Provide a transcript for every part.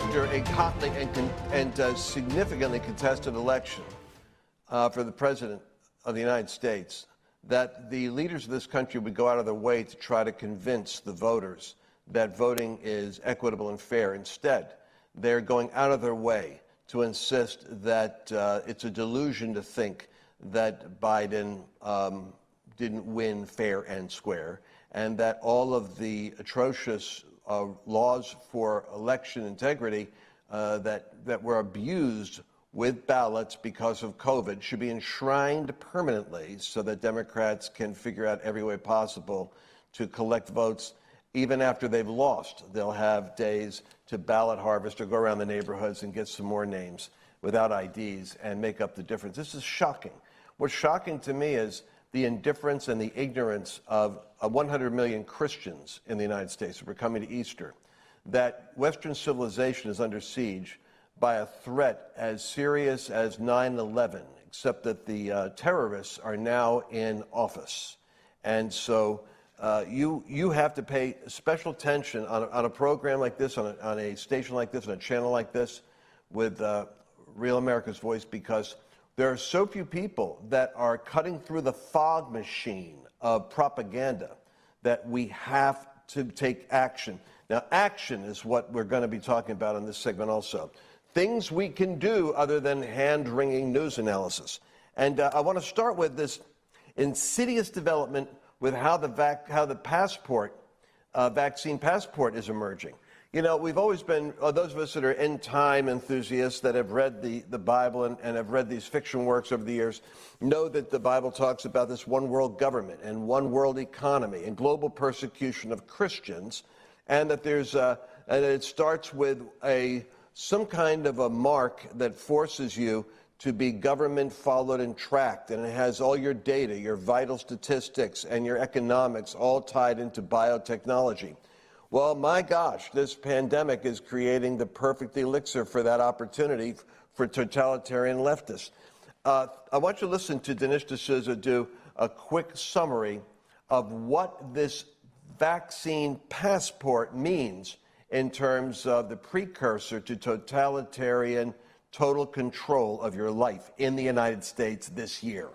after a hotly and significantly contested election for the president of the United States, that the leaders of this country would go out of their way to try to convince the voters that voting is equitable and fair. Instead, they're going out of their way to insist that it's a delusion to think that Biden didn't win fair and square, and that all of the atrocious laws for election integrity that were abused with ballots because of COVID should be enshrined permanently so that Democrats can figure out every way possible to collect votes even after they've lost. They'll have days to ballot harvest or go around the neighborhoods and get some more names without IDs and make up the difference. This is shocking. What's shocking to me is the indifference and the ignorance of 100 million Christians in the United States. We're coming to Easter. That Western civilization is under siege by a threat as serious as 9/11, except that the terrorists are now in office. And so you have to pay special attention on a program like this, on a station like this, on a channel like this, with Real America's Voice, because there are so few people that are cutting through the fog machine of propaganda that we have to take action. Now, action is what we're going to be talking about in this segment also. Things we can do other than hand-wringing news analysis. And I want to start with this insidious development with how the vaccine passport is emerging. You know, we've always been, those of us that are end-time enthusiasts that have read the Bible and have read these fiction works over the years, know that the Bible talks about this one world government and one world economy and global persecution of Christians, and that there's and it starts with some kind of a mark that forces you to be government followed and tracked, and it has all your data, your vital statistics, and your economics all tied into biotechnology. Well, my gosh, this pandemic is creating the perfect elixir for that opportunity for totalitarian leftists. I want you to listen to Dinesh D'Souza do a quick summary of what this vaccine passport means in terms of the precursor to totalitarian total control of your life in the United States this year.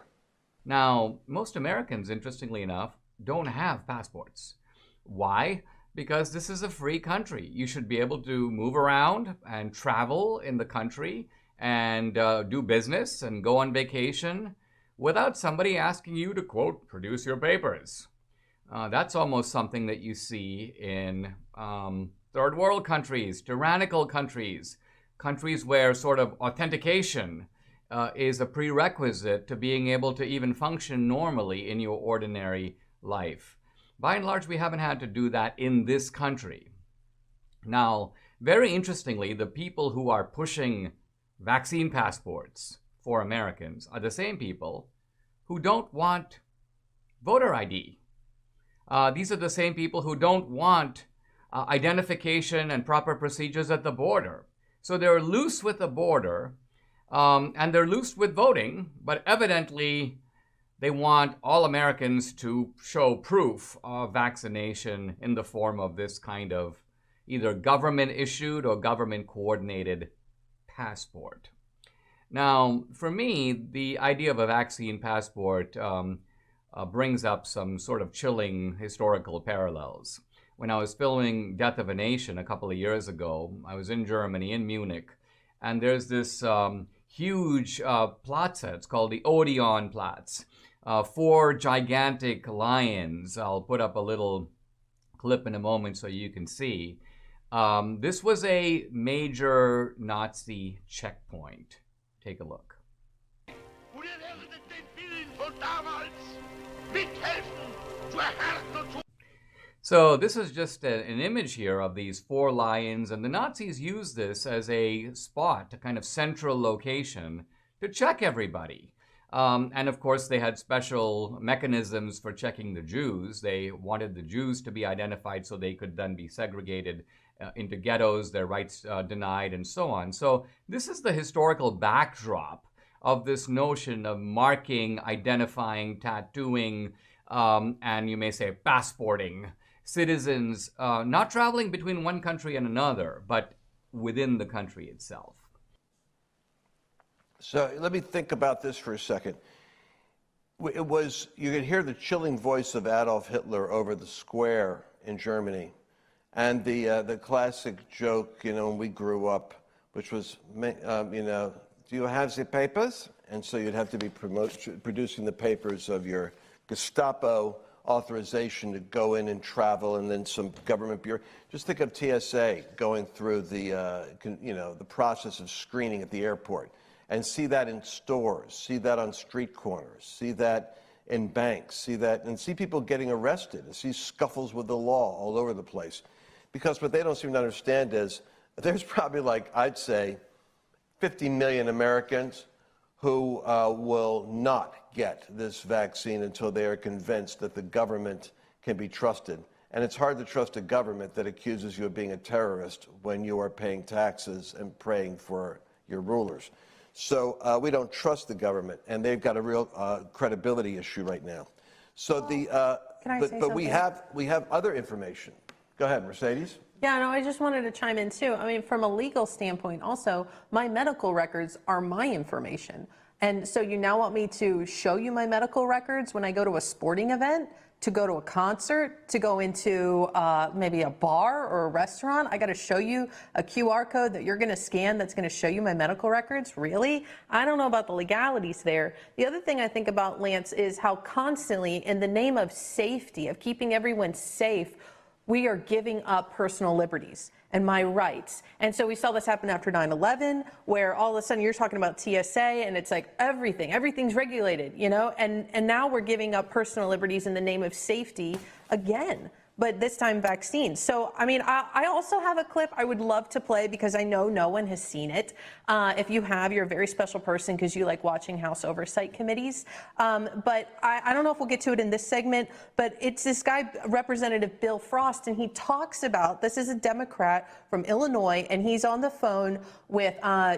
Now, most Americans, interestingly enough, don't have passports. Why? Because this is a free country. You should be able to move around and travel in the country and do business and go on vacation without somebody asking you to, quote, produce your papers. That's almost something that you see in third world countries, tyrannical countries, countries where sort of authentication is a prerequisite to being able to even function normally in your ordinary life. By and large, we haven't had to do that in this country. Now, very interestingly, the people who are pushing vaccine passports for Americans are the same people who don't want voter ID. These are the same people who don't want identification and proper procedures at the border. So they're loose with the border, and they're loose with voting, but evidently they want all Americans to show proof of vaccination in the form of this kind of either government-issued or government-coordinated passport. Now, for me, the idea of a vaccine passport brings up some sort of chilling historical parallels. When I was filming Death of a Nation a couple of years ago, I was in Germany, in Munich, and there's this huge plaza. It's called the Odeonplatz. 4 gigantic lions. I'll put up a little clip in a moment so you can see. This was a major Nazi checkpoint. Take a look. So this is just an image here of these 4 lions, and the Nazis used this as a spot, a kind of central location to check everybody. And of course, they had special mechanisms for checking the Jews. They wanted the Jews to be identified so they could then be segregated into ghettos, their rights denied, and so on. So this is the historical backdrop of this notion of marking, identifying, tattooing, and you may say passporting citizens, not traveling between one country and another, but within the country itself. So let me think about this for a second. It was, you could hear the chilling voice of Adolf Hitler over the square in Germany. And the classic joke, when we grew up, which was, do you have the papers? And so you'd have to be producing the papers of your Gestapo authorization to go in and travel, and then some government bureau. Just think of TSA going through the process of screening at the airport, and see that in stores, see that on street corners, see that in banks, see people getting arrested, and see scuffles with the law all over the place. Because what they don't seem to understand is there's probably I'd say 50 million Americans who will not get this vaccine until they are convinced that the government can be trusted. And it's hard to trust a government that accuses you of being a terrorist when you are paying taxes and praying for your rulers. So we don't trust the government, and they've got a real credibility issue right now. So but we have other information. Go ahead, Mercedes. Yeah, no, I just wanted to chime in too. I mean, from a legal standpoint, also, my medical records are my information. And so you now want me to show you my medical records when I go to a sporting event, to go to a concert, to go into maybe a bar or a restaurant? I got to show you a QR code that you're going to scan that's going to show you my medical records? Really? I don't know about the legalities there. The other thing I think about, Lance, is how constantly, in the name of safety, of keeping everyone safe, we are giving up personal liberties and my rights. And so we saw this happen after 9/11, where all of a sudden you're talking about TSA and it's like everything's regulated, and now we're giving up personal liberties in the name of safety again, but this time vaccines. So, I mean, I also have a clip I would love to play because I know no one has seen it. If you have, you're a very special person because you like watching House Oversight Committees. But I don't know if we'll get to it in this segment, but it's this guy, Representative Bill Frost, and he talks about, this is a Democrat from Illinois, and he's on the phone with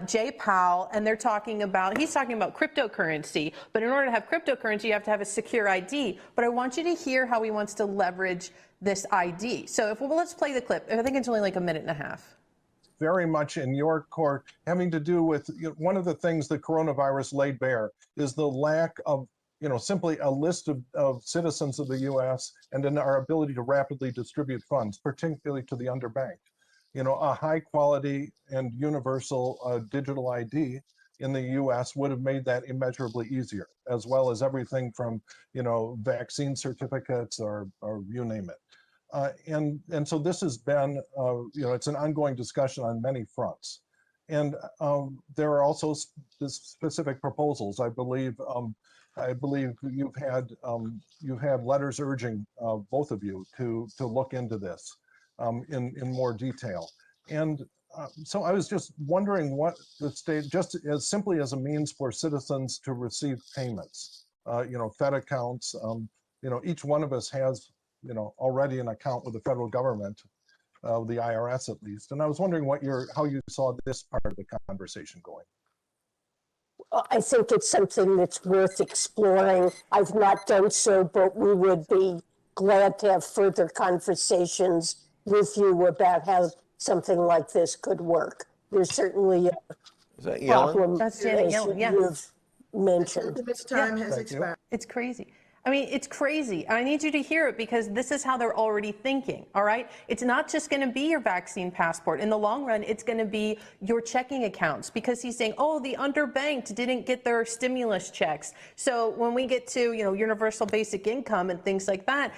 Jay Powell, and he's talking about cryptocurrency. But in order to have cryptocurrency, you have to have a secure ID. But I want you to hear how he wants to leverage this ID. So let's play the clip. I think it's only like a minute and a half. Very much in your court, having to do with one of the things the coronavirus laid bare is the lack of, simply a list of citizens of the U.S. and in our ability to rapidly distribute funds, particularly to the underbanked. A high quality and universal digital ID in the U.S. would have made that immeasurably easier, as well as everything from, vaccine certificates or you name it. And so this has been, it's an ongoing discussion on many fronts. And there are also specific proposals. I believe you've had letters urging both of you to look into this in more detail. And so I was just wondering what the state, just as simply as a means for citizens to receive payments, Fed accounts, each one of us has, already an account with the federal government, the IRS at least. And I was wondering how you saw this part of the conversation going. I think it's something that's worth exploring. I've not done so, but we would be glad to have further conversations with you about how something like this could work. There's certainly a problem. That's Janet Yellen, yeah. You've mentioned. This time has expired. It's crazy. I mean, it's crazy. I need you to hear it because this is how they're already thinking, all right? It's not just going to be your vaccine passport. In the long run, it's going to be your checking accounts because he's saying, oh, the underbanked didn't get their stimulus checks. So when we get to, universal basic income and things like that,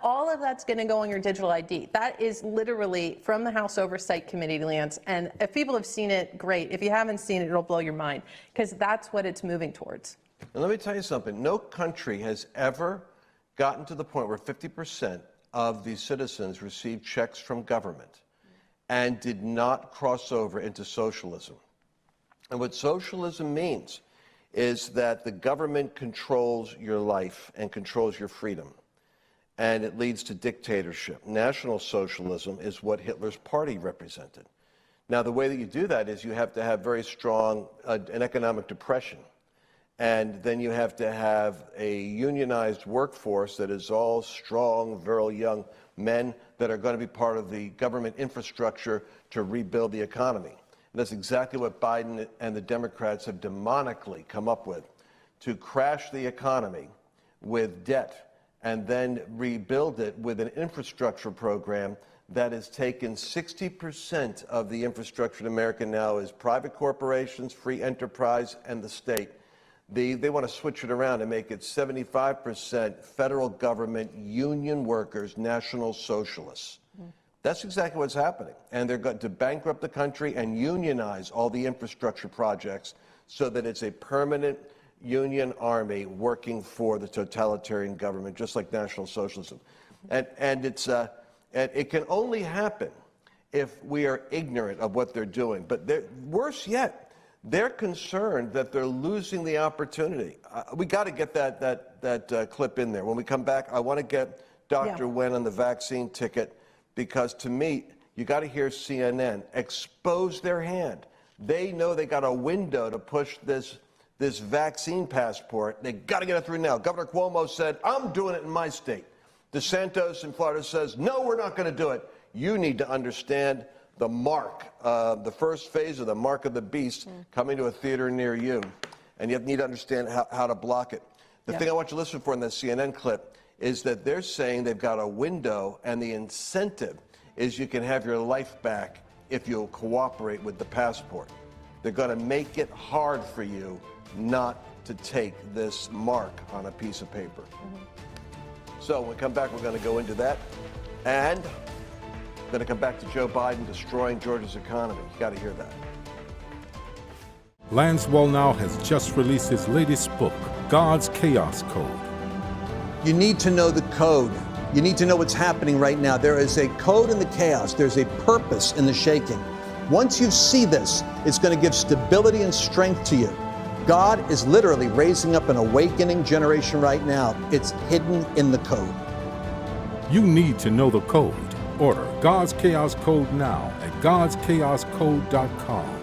all of that's going to go on your digital ID. That is literally from the House Oversight Committee, Lance. And if people have seen it, great. If you haven't seen it, it'll blow your mind because that's what it's moving towards. And let me tell you something. No country has ever gotten to the point where 50% of the citizens receive checks from government and did not cross over into socialism. And what socialism means is that the government controls your life and controls your freedom. And it leads to dictatorship. National Socialism is what Hitler's party represented. Now, the way that you do that is you have to have very strong an economic depression. And then you have to have a unionized workforce that is all strong, virile young men that are going to be part of the government infrastructure to rebuild the economy. And that's exactly what Biden and the Democrats have demonically come up with, to crash the economy with debt and then rebuild it with an infrastructure program that has taken 60% of the infrastructure in America now is private corporations, free enterprise, and the state. They want to switch it around and make it 75% federal government, union workers, national socialists. That's exactly what's happening. And they're going to bankrupt the country and unionize all the infrastructure projects so that it's a permanent union army working for the totalitarian government, just like National Socialism. And it can only happen if we are ignorant of what they're doing. But worse yet, they're concerned that they're losing the opportunity. We got to get that clip in there. When we come back, I want to get Dr. Wen on the vaccine ticket, because to me, you got to hear CNN expose their hand. They know they got a window to push this vaccine passport. They got to get it through now. Governor Cuomo said, I'm doing it in my state. DeSantis in Florida says, no, we're not going to do it. You need to understand the mark, the first phase of the mark of the beast coming to a theater near you. And you need to understand how to block it. The thing I want you to listen for in the CNN clip is that they're saying they've got a window, and the incentive is you can have your life back if you'll cooperate with the passport. They're going to make it hard for you not to take this mark on a piece of paper. So when we come back, we're going to go into that. And we're going to come back to Joe Biden destroying Georgia's economy. You got to hear that. Lance Wallnau has just released his latest book, God's Chaos Code. You need to know the code. You need to know what's happening right now. There is a code in the chaos. There's a purpose in the shaking. Once you see this, it's going to give stability and strength to you. God is literally raising up an awakening generation right now. It's hidden in the code. You need to know the code. Order God's Chaos Code now at godschaoscode.com.